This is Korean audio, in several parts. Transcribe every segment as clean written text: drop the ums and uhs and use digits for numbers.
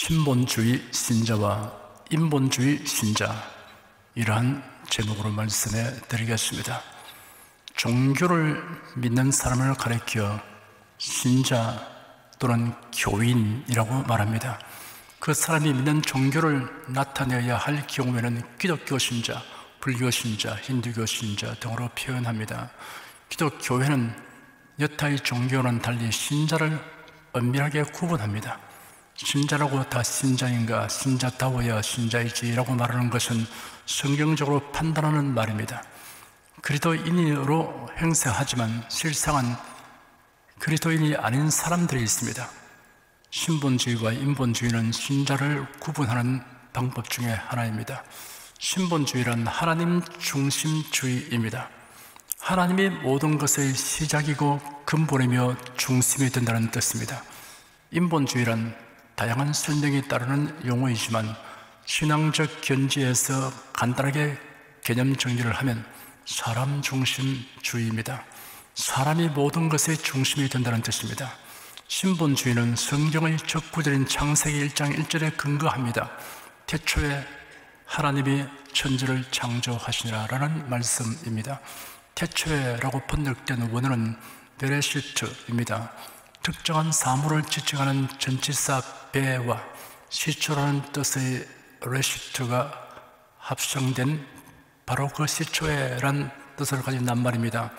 신본주의 신자와 인본주의 신자, 이러한 제목으로 말씀해 드리겠습니다. 종교를 믿는 사람을 가리켜 신자 또는 교인이라고 말합니다. 그 사람이 믿는 종교를 나타내야 할 경우에는 기독교 신자, 불교 신자, 힌두교 신자 등으로 표현합니다. 기독교회는 여타의 종교와는 달리 신자를 엄밀하게 구분합니다. 신자라고 다 신자인가, 신자다워야 신자이지라고 말하는 것은 성경적으로 판단하는 말입니다. 그리스도인으로 행세하지만 실상은 그리스도인이 아닌 사람들이 있습니다. 신본주의와 인본주의는 신자를 구분하는 방법 중에 하나입니다. 신본주의란 하나님 중심주의입니다. 하나님이 모든 것의 시작이고 근본이며 중심이 된다는 뜻입니다. 인본주의란 다양한 설명이 따르는 용어이지만 신앙적 견지에서 간단하게 개념 정리를 하면 사람 중심주의입니다. 사람이 모든 것의 중심이 된다는 뜻입니다. 신본주의는 성경의 첫 구절인 창세기 1장 1절에 근거합니다. 태초에 하나님이 천지를 창조하시니라 라는 말씀입니다. 태초에라고 번역된 원어는 베레시트입니다. 특정한 사물을 지칭하는 전치사 베와 시초라는 뜻의 레시트가 합성된 바로 그 시초에란 뜻을 가진 낱말입니다.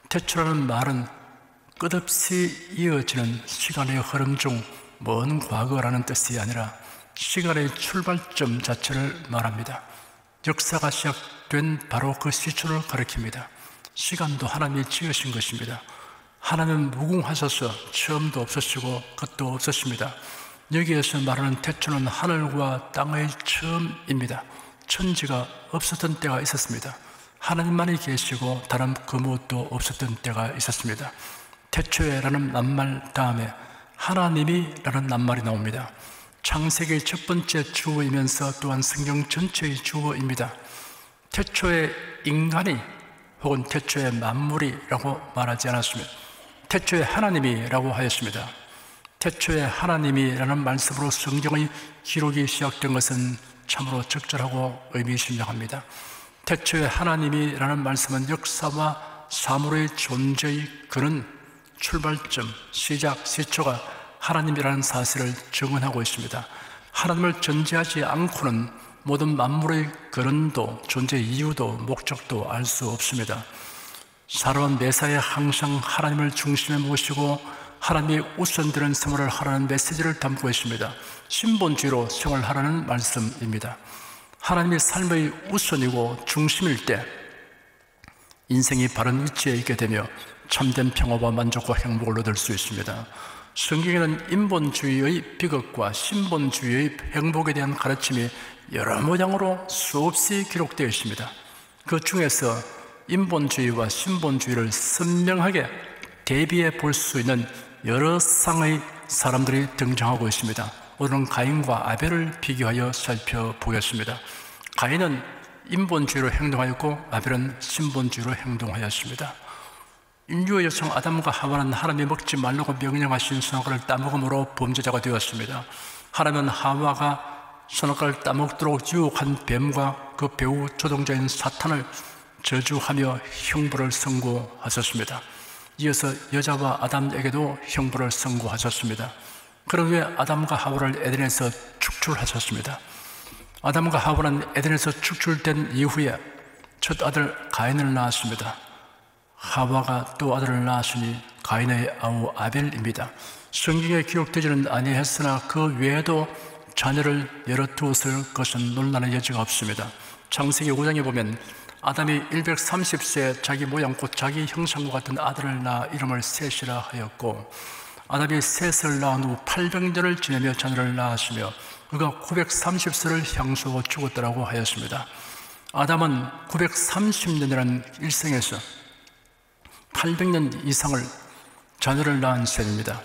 태초라는 말은 끝없이 이어지는 시간의 흐름 중 먼 과거라는 뜻이 아니라 시간의 출발점 자체를 말합니다. 역사가 시작된 바로 그 시초를 가리킵니다. 시간도 하나님이 지으신 것입니다. 하나님은 무궁하셔서 처음도 없으시고 끝도 없으십니다. 여기에서 말하는 태초는 하늘과 땅의 처음입니다. 천지가 없었던 때가 있었습니다. 하나님만이 계시고 다른 그 무엇도 없었던 때가 있었습니다. 태초에라는 낱말 다음에 하나님이라는 낱말이 나옵니다. 창세기의 첫 번째 주어이면서 또한 성경 전체의 주어입니다. 태초에 인간이 혹은 태초에 만물이라고 말하지 않았습니다. 태초에 하나님이라고 하였습니다. 태초에 하나님이라는 말씀으로 성경의 기록이 시작된 것은 참으로 적절하고 의미심장합니다. 태초에 하나님이라는 말씀은 역사와 사물의 존재의 근원, 출발점, 시작, 시초가 하나님이라는 사실을 증언하고 있습니다. 하나님을 전제하지 않고는 모든 만물의 근원도, 존재 이유도, 목적도 알 수 없습니다. 살아온 매사에 항상 하나님을 중심에 모시고 하나님이 우선되는 생활을 하라는 메시지를 담고 있습니다. 신본주의로 생활하라는 말씀입니다. 하나님이 삶의 우선이고 중심일 때 인생이 바른 위치에 있게 되며 참된 평화와 만족과 행복을 얻을 수 있습니다. 성경에는 인본주의의 비극과 신본주의의 행복에 대한 가르침이 여러 모양으로 수없이 기록되어 있습니다. 그 중에서 인본주의와 신본주의를 선명하게 대비해 볼 수 있는 여러 상의 사람들이 등장하고 있습니다. 오늘은 가인과 아벨을 비교하여 살펴보겠습니다. 가인은 인본주의로 행동하였고 아벨은 신본주의로 행동하였습니다. 인류의 여성 아담과 하와는 하나님이 먹지 말라고 명령하신 선악과를 따먹음으로 범죄자가 되었습니다. 하나님은 하와가 선악과를 따먹도록 유혹한 뱀과 그 배후 조종자인 사탄을 저주하며 형벌을 선고하셨습니다. 이어서 여자와 아담에게도 형벌을 선고하셨습니다. 그런 후에 아담과 하와를 에덴에서 축출하셨습니다. 아담과 하와는 에덴에서 축출된 이후에 첫 아들 가인을 낳았습니다. 하와가 또 아들을 낳았으니 가인의 아우 아벨입니다. 성경에 기록되지는 아니했으나 그 외에도 자녀를 여러 두었을 것은 논란의 여지가 없습니다. 창세기 5장에 보면 아담이 130세에 자기 모양 곧 자기 형상과 같은 아들을 낳아 이름을 셋이라 하였고, 아담이 셋을 낳은 후 800년을 지내며 자녀를 낳았으며 그가 930세를 향수하고 죽었다라고 하였습니다. 아담은 930년이라는 일생에서 800년 이상을 자녀를 낳은 셈입니다.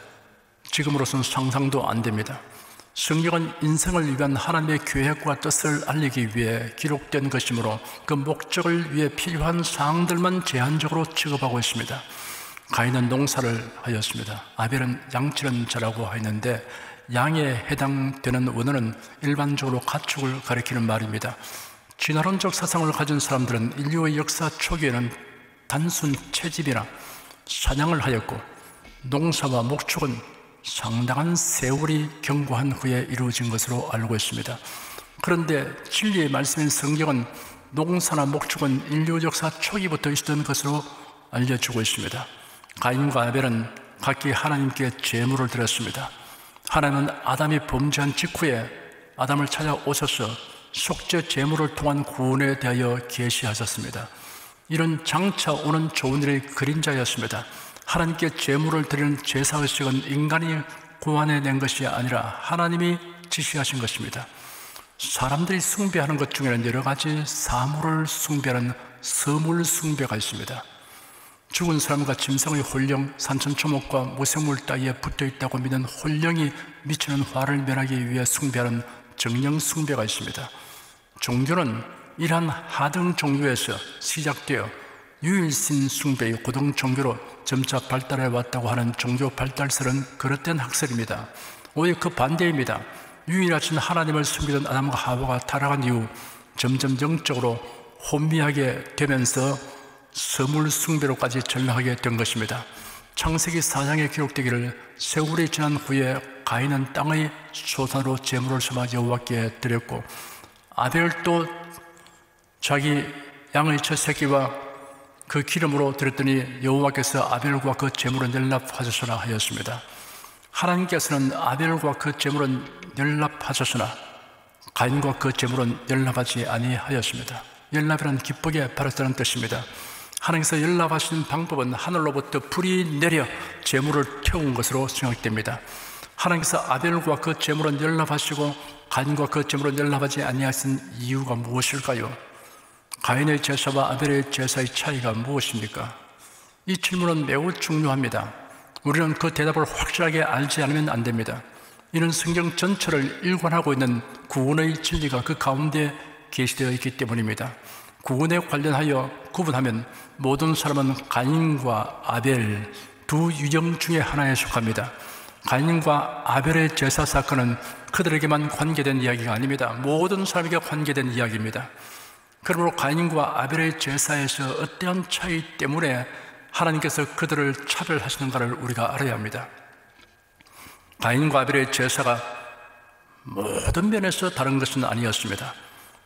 지금으로서는 상상도 안 됩니다. 성경은 인생을 위한 하나님의 계획과 뜻을 알리기 위해 기록된 것이므로 그 목적을 위해 필요한 사항들만 제한적으로 취급하고 있습니다. 가인은 농사를 하였습니다. 아벨은 양치는 자라고 하였는데 양에 해당되는 원어는 일반적으로 가축을 가리키는 말입니다. 진화론적 사상을 가진 사람들은 인류의 역사 초기에는 단순 채집이나 사냥을 하였고 농사와 목축은 상당한 세월이 경과한 후에 이루어진 것으로 알고 있습니다. 그런데 진리의 말씀인 성경은 농사나 목축은 인류 역사 초기부터 있었던 것으로 알려주고 있습니다. 가인과 아벨은 각기 하나님께 제물을 드렸습니다. 하나님은 아담이 범죄한 직후에 아담을 찾아오셔서 속죄 제물을 통한 구원에 대하여 계시하셨습니다. 이런 장차 오는 좋은 일의 그림자였습니다. 하나님께 제물을 드리는 제사의식은 인간이 고안해낸 것이 아니라 하나님이 지시하신 것입니다. 사람들이 숭배하는 것 중에는 여러 가지 사물을 숭배하는 서물 숭배가 있습니다. 죽은 사람과 짐승의 홀령, 산천초목과 무생물 따위에 붙어있다고 믿는 홀령이 미치는 화를 면하기 위해 숭배하는 정령 숭배가 있습니다. 종교는 이러한 하등 종교에서 시작되어 유일신 숭배의 고등 종교로 점차 발달해 왔다고 하는 종교 발달설은 그릇된 학설입니다. 오히려 그 반대입니다. 유일하신 하나님을 숨기던 아담과 하와가 타락한 이후 점점 영적으로 혼미하게 되면서 서물 숭배로까지 전락하게 된 것입니다. 창세기 4장에 기록되기를 세월이 지난 후에 가인은 땅의 소산으로 제물을 삼아 여호와께 드렸고 아벨도 자기 양의 첫 새끼와 그 기름으로 드렸더니 여호와께서 아벨과 그 제물은 연락하셨으나 하였습니다. 하나님께서는 아벨과 그 제물은 연락하셨으나 가인과 그 제물은 연락하지 아니하였습니다. 연락이란 기쁘게 바랐다는 뜻입니다. 하나님께서 연락하신 방법은 하늘로부터 불이 내려 제물을 태운 것으로 생각됩니다. 하나님께서 아벨과 그 제물은 연락하시고 가인과 그 제물은 연락하지 아니하신 이유가 무엇일까요? 가인의 제사와 아벨의 제사의 차이가 무엇입니까? 이 질문은 매우 중요합니다. 우리는 그 대답을 확실하게 알지 않으면 안 됩니다. 이는 성경 전체를 일관하고 있는 구원의 진리가 그 가운데 계시되어 있기 때문입니다. 구원에 관련하여 구분하면 모든 사람은 가인과 아벨 두 유형 중에 하나에 속합니다. 가인과 아벨의 제사 사건은 그들에게만 관계된 이야기가 아닙니다. 모든 사람에게 관계된 이야기입니다. 그러므로 가인과 아벨의 제사에서 어떠한 차이 때문에 하나님께서 그들을 차별하시는가를 우리가 알아야 합니다. 가인과 아벨의 제사가 모든 면에서 다른 것은 아니었습니다.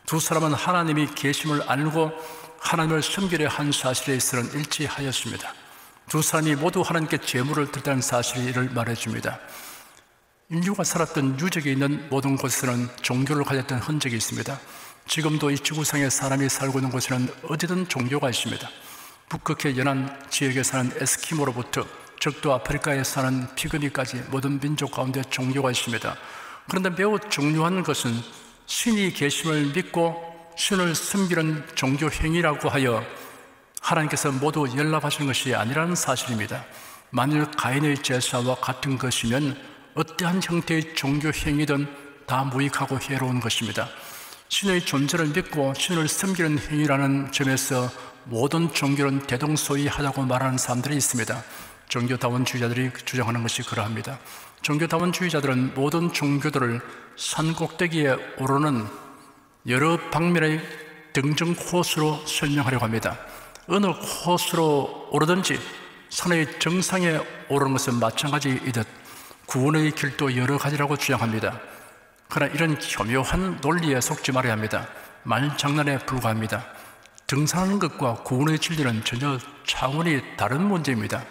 두 사람은 하나님이 계심을 알고 하나님을 섬기려 한 사실에 있어서는 일치하였습니다. 두 사람이 모두 하나님께 제물을 드렸다는 사실이 이를 말해줍니다. 인류가 살았던 유적이 있는 모든 곳에서는 종교를 가졌던 흔적이 있습니다. 지금도 이 지구상에 사람이 살고 있는 곳에는 어디든 종교가 있습니다. 북극의 연안 지역에 사는 에스키모로부터 적도 아프리카에 사는 피그미까지 모든 민족 가운데 종교가 있습니다. 그런데 매우 중요한 것은 신이 계심을 믿고 신을 섬기는 종교 행위라고 하여 하나님께서 모두 연락하시는 것이 아니라는 사실입니다. 만일 가인의 제사와 같은 것이면 어떠한 형태의 종교 행위든 다 무익하고 해로운 것입니다. 신의 존재를 믿고 신을 섬기는 행위라는 점에서 모든 종교는 대동소이하다고 말하는 사람들이 있습니다. 종교다원주의자들이 주장하는 것이 그러합니다. 종교다원주의자들은 모든 종교들을 산꼭대기에 오르는 여러 방면의 등정 코스로 설명하려고 합니다. 어느 코스로 오르든지 산의 정상에 오르는 것은 마찬가지이듯 구원의 길도 여러 가지라고 주장합니다. 그러나 이런 교묘한 논리에 속지 말아야 합니다. 말장난에 불과합니다. 등산하는 것과 구원의 진리는 전혀 차원이 다른 문제입니다.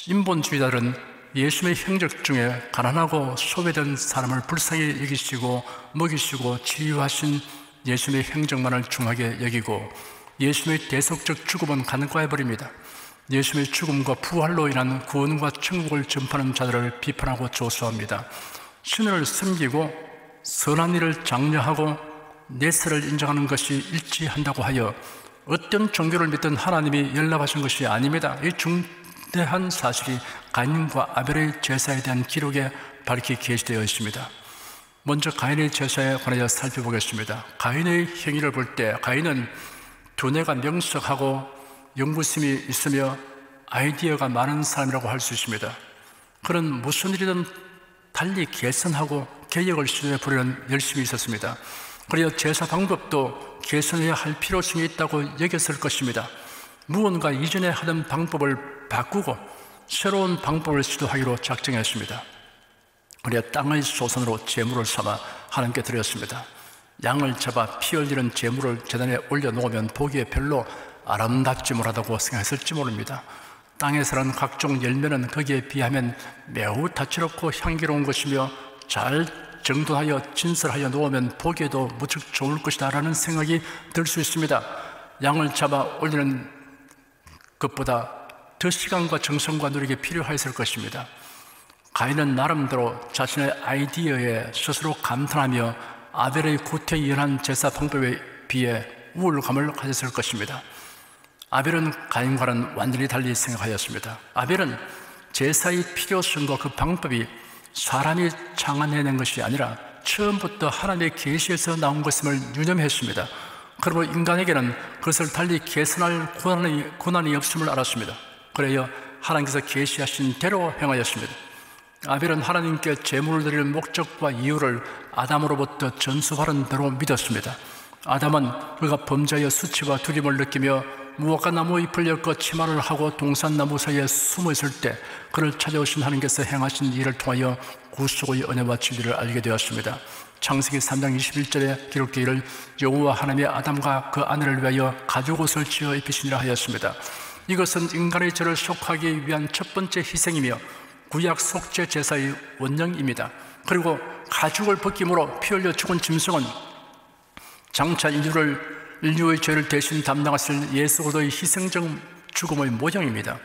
인본주의자들은 예수님의 행적 중에 가난하고 소외된 사람을 불쌍히 여기시고 먹이시고 치유하신 예수님의 행적만을 중하게 여기고 예수님의 대속적 죽음은 간과해버립니다. 예수님의 죽음과 부활로 인한 구원과 천국을 전파하는 자들을 비판하고 조소합니다. 신을 섬기고 선한 일을 장려하고 내세를 인정하는 것이 일치한다고 하여 어떤 종교를 믿든 하나님이 연락하신 것이 아닙니다. 이 중대한 사실이 가인과 아벨의 제사에 대한 기록에 밝히 게시되어 있습니다. 먼저 가인의 제사에 관하여 살펴보겠습니다. 가인의 행위를 볼 때 가인은 두뇌가 명석하고 연구심이 있으며 아이디어가 많은 사람이라고 할 수 있습니다. 그는 무슨 일이든 달리 개선하고 개혁을 시도해 보려는 열심이 있었습니다. 그리고 제사 방법도 개선해야 할 필요성이 있다고 여겼을 것입니다. 무언가 이전에 하던 방법을 바꾸고 새로운 방법을 시도하기로 작정했습니다. 그리고 땅의 소산으로 제물을 삼아 하나님께 드렸습니다. 양을 잡아 피 흘리는 제물을 제단에 올려놓으면 보기에 별로 아름답지 못하다고 생각했을지 모릅니다. 땅에서 난 각종 열매는 거기에 비하면 매우 다채롭고 향기로운 것이며 잘 정돈하여 진설하여 놓으면 보기에도 무척 좋을 것이다 라는 생각이 들 수 있습니다. 양을 잡아 올리는 것보다 더 시간과 정성과 노력이 필요했을 것입니다. 가인은 나름대로 자신의 아이디어에 스스로 감탄하며 아벨의 구태연한 제사 방법에 비해 우월감을 가졌을 것입니다. 아벨은 가인과는 완전히 달리 생각하였습니다. 아벨은 제사의 필요성과 그 방법이 사람이 창안해낸 것이 아니라 처음부터 하나님의 계시에서 나온 것임을 유념했습니다. 그러므로 인간에게는 그것을 달리 개선할 고난이 없음을 알았습니다. 그래야 하나님께서 계시하신 대로 행하였습니다. 아벨은 하나님께 제물을 드릴 목적과 이유를 아담으로부터 전수받은 대로 믿었습니다. 아담은 그가 범죄하여 수치와 두려움을 느끼며 무화과 나무 잎을 엮어 치마를 하고 동산나무 사이에 숨어 있을 때 그를 찾아오신 하나님께서 행하신 일을 통하여 구속의 은혜와 진리를 알게 되었습니다. 창세기 3장 21절에 기록되기를 여호와 하나님이 아담과 그 아내를 위하여 가죽옷을 지어 입히시니라 하였습니다. 이것은 인간의 죄를 속하기 위한 첫 번째 희생이며 구약 속죄 제사의 원령입니다. 그리고 가죽을 벗김으로 피 흘려 죽은 짐승은 장차 인류의 죄를 대신 담당하실 예수 그리스도의 희생적 죽음의 모형입니다.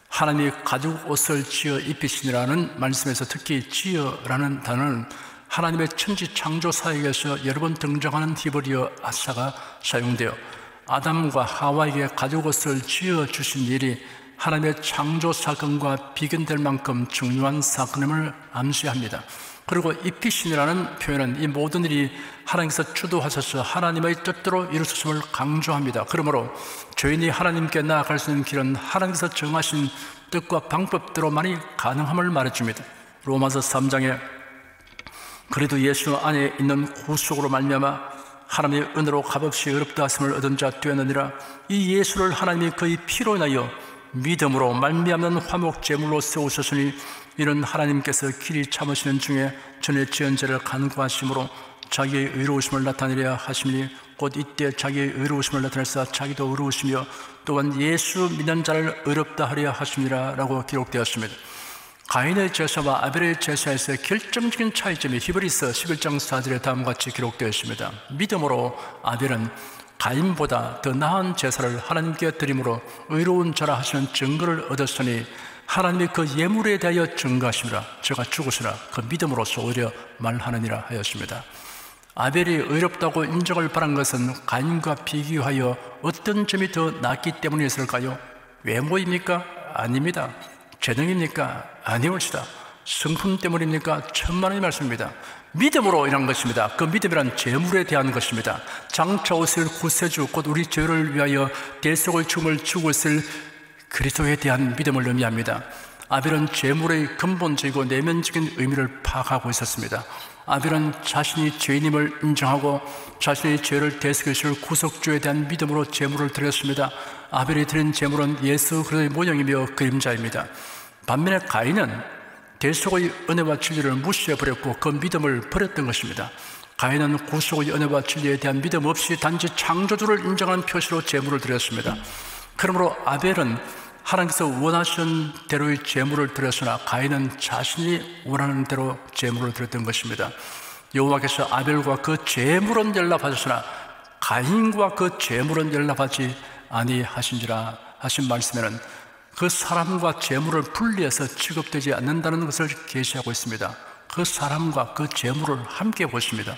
하나님이 가죽옷을 지어 입히시니라는 말씀에서 특히 지어라는 단어는 하나님의 천지 창조 사역에서 여러 번 등장하는 히브리어 아사가 사용되어 아담과 하와에게 가죽옷을 지어 주신 일이 하나님의 창조 사건과 비견될 만큼 중요한 사건임을 암시합니다. 그리고 입히시니라는 표현은 이 모든 일이 하나님께서 주도하셔서 하나님의 뜻대로 이루어졌음을 강조합니다. 그러므로 죄인이 하나님께 나아갈 수 있는 길은 하나님께서 정하신 뜻과 방법대로만이 가능함을 말해줍니다. 로마서 3장에 그래도 예수 안에 있는 구속으로 말미암아 하나님의 은혜로 값없이 의롭다 하심을 얻은 자 되었느니라. 이 예수를 하나님이 그의 피로 인하여 믿음으로 말미암는 화목 제물로 세우셨으니 이는 하나님께서 길이 참으시는 중에 전에 지은 죄를 간구하심으로 자기의 의로우심을 나타내려 하심이니 곧 이때 자기의 의로우심을 나타내사 자기도 의로우시며 또한 예수 믿는 자를 의롭다 하려 하심이라 라고 기록되었습니다. 가인의 제사와 아벨의 제사에서의 결정적인 차이점이 히브리서 11장 4절에 다음과 같이 기록되어 있습니다. 믿음으로 아벨은 가인보다 더 나은 제사를 하나님께 드림으로 의로운 자라 하시는 증거를 얻었으니 하나님이 그 예물에 대하여 증거하시니라. 저가 죽으시라 그 믿음으로서 오히려 말하느니라 하였습니다. 아벨이 의롭다고 인정을 받은 것은 가인과 비교하여 어떤 점이 더 낫기 때문이었을까요? 외모입니까? 아닙니다. 재능입니까? 아니올시다. 성품 때문입니까? 천만의 말씀입니다. 믿음으로 인한 것입니다. 그 믿음이란 제물에 대한 것입니다. 장차 오실 구세주 곧 우리 죄를 위하여 대속의 죽음을 주고 있을 그리스도에 대한 믿음을 의미합니다. 아벨은 제물의 근본적이고 내면적인 의미를 파악하고 있었습니다. 아벨은 자신이 죄인임을 인정하고 자신의 죄를 대속해 주실 구속주에 대한 믿음으로 제물을 드렸습니다. 아벨이 드린 제물은 예수 그리스도의 모형이며 그림자입니다. 반면에 가인은 대속의 은혜와 진리를 무시해버렸고 그 믿음을 버렸던 것입니다. 가인은 구속의 은혜와 진리에 대한 믿음 없이 단지 창조주를 인정한 표시로 제물을 드렸습니다. 그러므로 아벨은 하나님께서 원하시는 대로의 제물을 드렸으나 가인은 자신이 원하는 대로 제물을 드렸던 것입니다. 여호와께서 아벨과 그 제물은 연락하셨으나 가인과 그 제물은 연락하지 아니하신지라 하신 말씀에는 그 사람과 제물을 분리해서 취급되지 않는다는 것을 계시하고 있습니다. 그 사람과 그 제물을 함께 보십니다.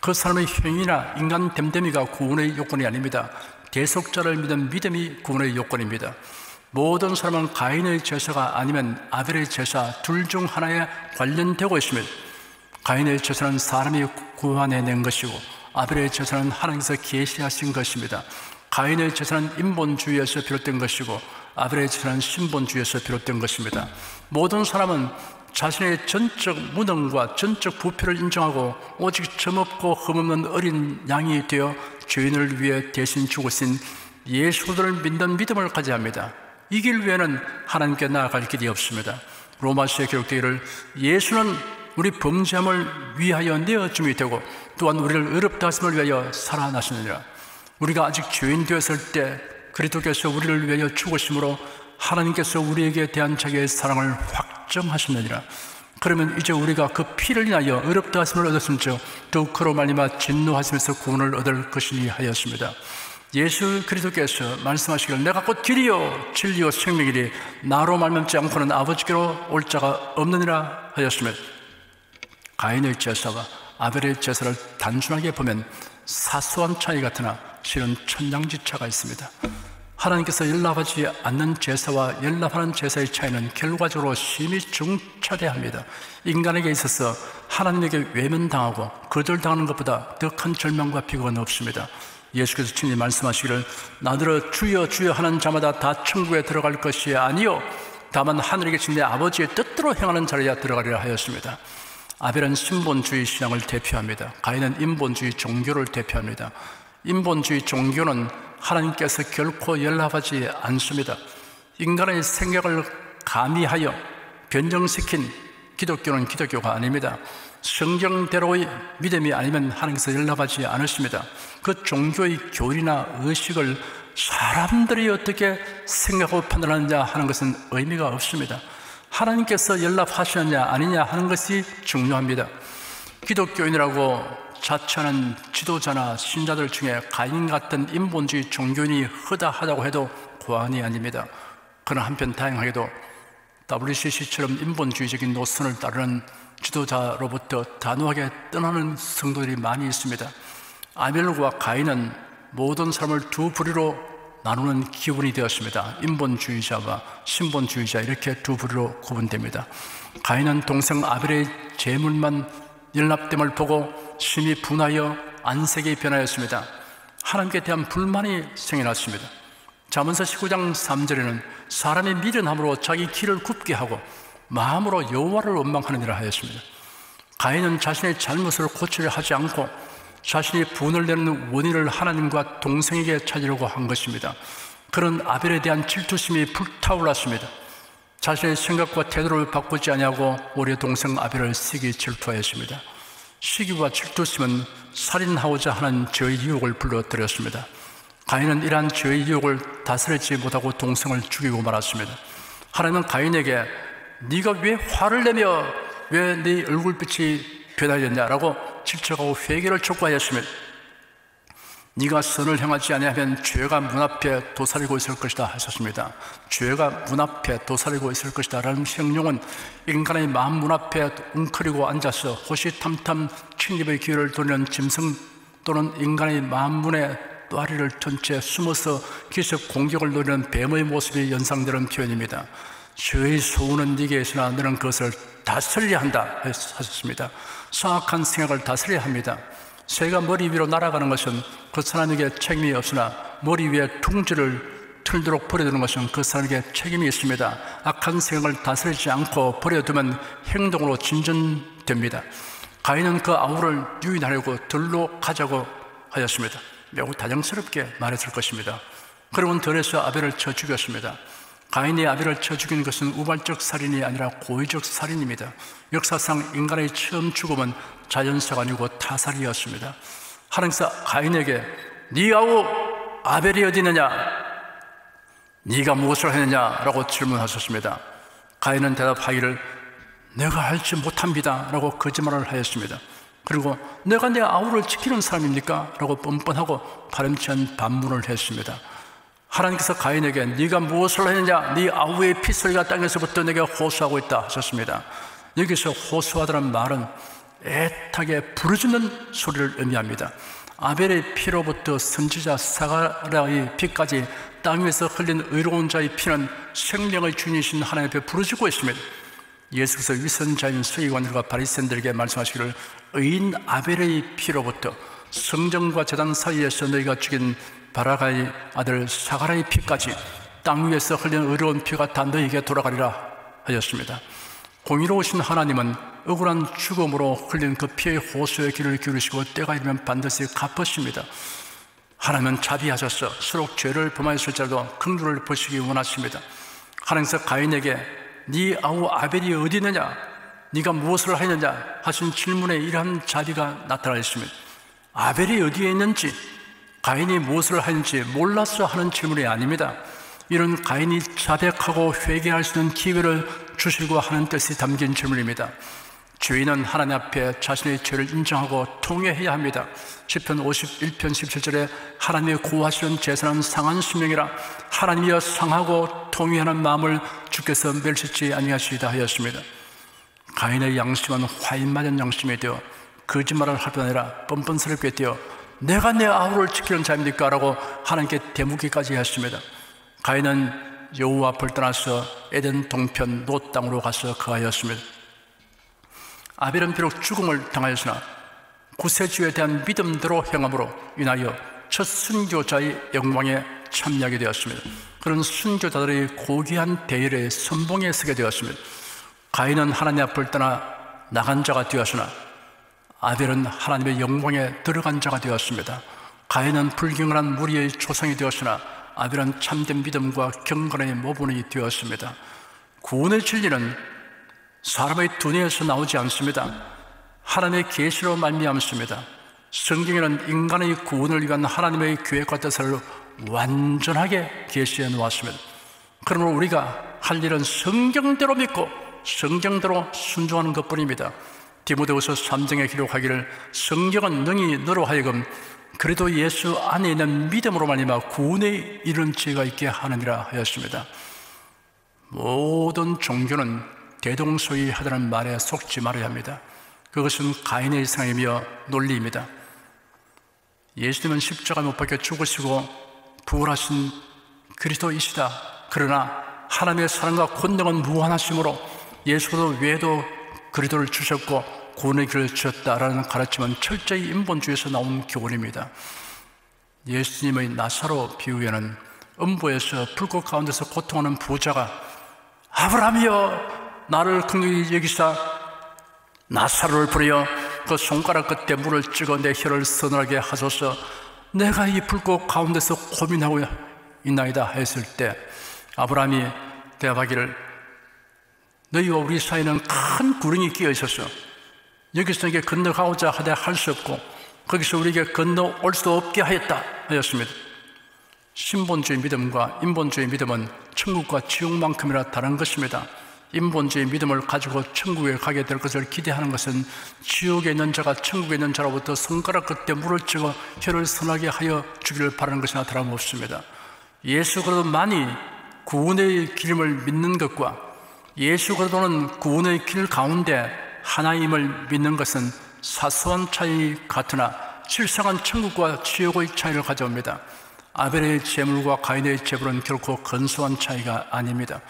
그 사람의 행위나 인간 됨됨이가 구원의 요건이 아닙니다. 대속자를 믿는 믿음이 구원의 요건입니다. 모든 사람은 가인의 제사가 아니면 아벨의 제사 둘 중 하나에 관련되고 있습니다. 가인의 제사는 사람이 구원해낸 것이고 아벨의 제사는 하나님께서 계시하신 것입니다. 가인의 제사는 인본주의에서 비롯된 것이고 아벨의 제사는 신본주의에서 비롯된 것입니다. 모든 사람은 자신의 전적 무능과 전적 부패를 인정하고 오직 점없고 흠없는 어린 양이 되어 죄인을 위해 대신 죽으신 예수를 믿는 믿음을 가져야 합니다. 이 길 외에는 하나님께 나아갈 길이 없습니다. 로마서에 기록되기를 예수는 우리 범죄함을 위하여 내어줌이 되고 또한 우리를 의롭다 하심을 위하여 살아나시느니라. 우리가 아직 죄인 되었을 때 그리스도께서 우리를 위하여 죽으심으로 하나님께서 우리에게 대한 자기의 사랑을 확정하셨느니라. 그러면 이제 우리가 그 피를 인하여 의롭다 하심을 얻었음즉 더욱 그로 말미암아 진노하시면서 구원을 얻을 것이니 하였습니다. 예수 그리스도께서 말씀하시기를 내가 곧 길이요 진리요 생명이니 나로 말미암지 않고는 아버지께로 올 자가 없느니라 하였으며, 가인의 제사와 아벨의 제사를 단순하게 보면 사소한 차이 같으나 실은 천냥지차가 있습니다. 하나님께서 연락하지 않는 제사와 연락하는 제사의 차이는 결과적으로 심히 중차대합니다. 인간에게 있어서 하나님에게 외면당하고 거절당하는 것보다 더 큰 절망과 비극은 없습니다. 예수께서 친히 말씀하시기를 나더러 주여 주여 하는 자마다 다 천국에 들어갈 것이 아니요 다만 하늘에 계신 내 아버지의 뜻대로 행하는 자라야 들어가리라 하였습니다. 아벨은 신본주의 신앙을 대표합니다. 가인은 인본주의 종교를 대표합니다. 인본주의 종교는 하나님께서 결코 연락하지 않습니다. 인간의 생각을 가미하여 변정시킨 기독교는 기독교가 아닙니다. 성경대로의 믿음이 아니면 하나님께서 연락하지 않으십니다. 그 종교의 교리나 의식을 사람들이 어떻게 생각하고 판단하느냐 하는 것은 의미가 없습니다. 하나님께서 연락하시느냐 아니냐 하는 것이 중요합니다. 기독교인이라고 자처하는 지도자나 신자들 중에 가인 같은 인본주의 종교인이 허다하다고 해도 과언이 아닙니다. 그러나 한편 다행하게도 WCC처럼 인본주의적인 노선을 따르는 지도자로부터 단호하게 떠나는 성도들이 많이 있습니다. 아벨과 가인은 모든 사람을 두 부류로 나누는 기운이 되었습니다. 인본주의자와 신본주의자 이렇게 두 부류로 구분됩니다. 가인은 동생 아벨의 재물만 연락됨을 보고 심히 분하여 안색이 변하였습니다. 하나님께 대한 불만이 생겨났습니다. 잠언서 19장 3절에는 사람이 미련함으로 자기 길을 굽게 하고 마음으로 여호와를 원망하느니라 하였습니다. 가인은 자신의 잘못을 고치려 하지 않고 자신이 분을 내는 원인을 하나님과 동생에게 찾으려고 한 것입니다. 그런 아벨에 대한 질투심이 불타올랐습니다. 자신의 생각과 태도를 바꾸지 아니하고 오히려 동생 아벨을 시기 질투하였습니다. 시기와 질투심은 살인하고자 하는 죄의 유혹을 불러들였습니다. 가인은 이러한 죄의 유혹을 다스리지 못하고 동생을 죽이고 말았습니다. 하나님은 가인에게 네가 왜 화를 내며 왜 네 얼굴빛이 변하였냐라고 질책하고 회개를 촉구하였으며, 네가 선을 행하지 아니하면 죄가 문 앞에 도사리고 있을 것이다 하셨습니다. 죄가 문 앞에 도사리고 있을 것이다 라는 형용은 인간의 마음 문 앞에 웅크리고 앉아서 호시탐탐 침입의 기회를 노리는 짐승 또는 인간의 마음 문에 또아리를 튼 채 숨어서 기습 공격을 노리는 뱀의 모습이 연상되는 표현입니다. 죄의 소원은 네게 있으나 너는 그것을 다스려야 한다 하셨습니다. 성악한 생각을 다스려야 합니다. 새가 머리 위로 날아가는 것은 그 사람에게 책임이 없으나 머리 위에 둥지를 틀도록 버려두는 것은 그 사람에게 책임이 있습니다. 악한 생각을 다스리지 않고 버려두면 행동으로 진전됩니다. 가인은 그 아우를 유인하려고 들로 가자고 하였습니다. 매우 다정스럽게 말했을 것입니다. 그러면 들에서 아벨을 쳐 죽였습니다. 가인이 아벨을 쳐 죽인 것은 우발적 살인이 아니라 고의적 살인입니다. 역사상 인간의 처음 죽음은 자연사가 아니고 타살이었습니다. 하나님께서 가인에게 네 아우 아벨이 어디 있느냐? 네가 무엇을 했느냐? 라고 질문하셨습니다. 가인은 대답하기를 내가 알지 못합니다 라고 거짓말을 하였습니다. 그리고 내가 내 아우를 지키는 사람입니까? 라고 뻔뻔하고 바람직한 반문을 했습니다. 하나님께서 가인에게 네가 무엇을 했느냐? 네 아우의 피소리가 땅에서부터 내게 호소하고 있다 하셨습니다. 여기서 호소하다는 말은 애타게 부르짖는 소리를 의미합니다. 아벨의 피로부터 선지자 사가랴의 피까지 땅 위에서 흘린 의로운 자의 피는 생명의 주인이신 하나님 앞에 부르짖고 있습니다. 예수께서 위선자인 서기관들과 바리새인들에게 말씀하시기를 의인 아벨의 피로부터 성전과 제단 사이에서 너희가 죽인 바라가의 아들 사가랴의 피까지 땅 위에서 흘린 의로운 피가 다 너희에게 돌아가리라 하였습니다. 공의로우신 하나님은 억울한 죽음으로 흘린 그 피의 호소의 귀를 기울이시고 때가 이르면 반드시 갚으십니다. 하나님은 자비하셔서 서로 죄를 범하였을지라도 긍휼을 보시기 원하십니다. 하나님께서 가인에게 네 아우 아벨이 어디 있느냐, 네가 무엇을 하였느냐 하신 질문에 이러한 자비가 나타나 있습니다. 아벨이 어디에 있는지, 가인이 무엇을 하는지 몰라서 하는 질문이 아닙니다. 이런 가인이 자백하고 회개할 수 있는 기회를 주시고 하는 뜻이 담긴 질문입니다. 죄인은 하나님 앞에 자신의 죄를 인정하고 통회해야 합니다. 시편 51편 17절에 하나님이 고하시는 제사는 상한 심령이라 하나님이여 상하고 통회하는 마음을 주께서 멸시치 아니하시리다 하였습니다. 가인의 양심은 화인 맞은 양심이 되어 거짓말을 할 뿐 아니라 뻔뻔스럽게 되어 내가 내 아우를 지키는 자입니까? 라고 하나님께 대묻기까지 했습니다. 가인은 여호와 앞을 떠나서 에덴 동편 롯 땅으로 가서 거하였습니다. 아벨은 비록 죽음을 당하였으나 구세주에 대한 믿음대로 행함으로 인하여 첫 순교자의 영광에 참여하게 되었습니다. 그런 순교자들의 고귀한 대열에 선봉에 서게 되었습니다. 가인은 하나님 앞을 떠나 나간 자가 되었으나 아벨은 하나님의 영광에 들어간 자가 되었습니다. 가인은 불경건한 무리의 조상이 되었으나 아벨은 참된 믿음과 경건의 모본이 되었습니다. 구원의 진리는 사람의 두뇌에서 나오지 않습니다. 하나님의 계시로 말미암습니다. 성경에는 인간의 구원을 위한 하나님의 계획과 뜻을 완전하게 계시해 놓았습니다. 그러므로 우리가 할 일은 성경대로 믿고 성경대로 순종하는 것뿐입니다. 디모데후서 3장에 기록하기를 성경은 능히 너로 하여금 그래도 예수 안에 있는 믿음으로 말미암아 구원에 이르는 지혜가 있게 하느니라 하였습니다. 모든 종교는 대동소이하다는 말에 속지 말아야 합니다. 그것은 가인의 이상이며 논리입니다. 예수님은 십자가 못 박혀 죽으시고 부활하신 그리스도이시다. 그러나 하나님의 사랑과 권능은 무한하심으로 예수도 외에도 그리스도를 주셨고 구원의 길을 주셨다라는 가르침은 철저히 인본주의에서 나온 교훈입니다. 예수님의 나사로 비유에는 음부에서 불꽃 가운데서 고통하는 부자가 아브라함이여 나를 긍휼히 여기사 나사로를 부르여 그 손가락 끝에 물을 찍어 내 혀를 서늘하게 하소서 내가 이 불꽃 가운데서 고민하고 있나이다 했을 때 아브라함이 대답하기를 너희와 우리 사이에는 큰 구렁이 끼어 있어서 여기서 이게 건너가고자 하되 할 수 없고 거기서 우리에게 건너올 수 없게 하였다 하였습니다. 신본주의 믿음과 인본주의 믿음은 천국과 지옥만큼이나 다른 것입니다. 인본주의 믿음을 가지고 천국에 가게 될 것을 기대하는 것은 지옥에 있는 자가 천국에 있는 자로부터 손가락 끝에 물을 찍어 혀를 선하게 하여 주기를 바라는 것이나 다름없습니다. 예수 그리스도만이 구원의 길임을 믿는 것과 예수 그리스도는 구원의 길 가운데 하나임을 믿는 것은 사소한 차이 같으나 실상은 천국과 지옥의 차이를 가져옵니다. 아벨의 제물과 가인의 제물은 결코 근소한 차이가 아닙니다.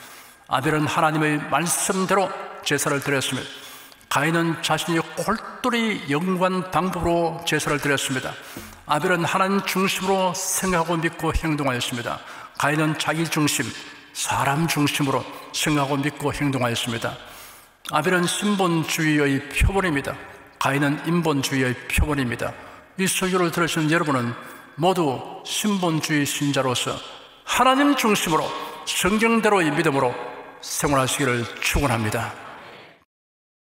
아벨은 하나님의 말씀대로 제사를 드렸습니다. 가인은 자신이 골똘히 연구한 방법으로 제사를 드렸습니다. 아벨은 하나님 중심으로 생각하고 믿고 행동하였습니다. 가인은 자기 중심, 사람 중심으로 생각하고 믿고 행동하였습니다. 아벨은 신본주의의 표본입니다. 가인은 인본주의의 표본입니다. 이 설교를 들으시는 여러분은 모두 신본주의 신자로서 하나님 중심으로 성경대로의 믿음으로 생활하시기를 축원합니다.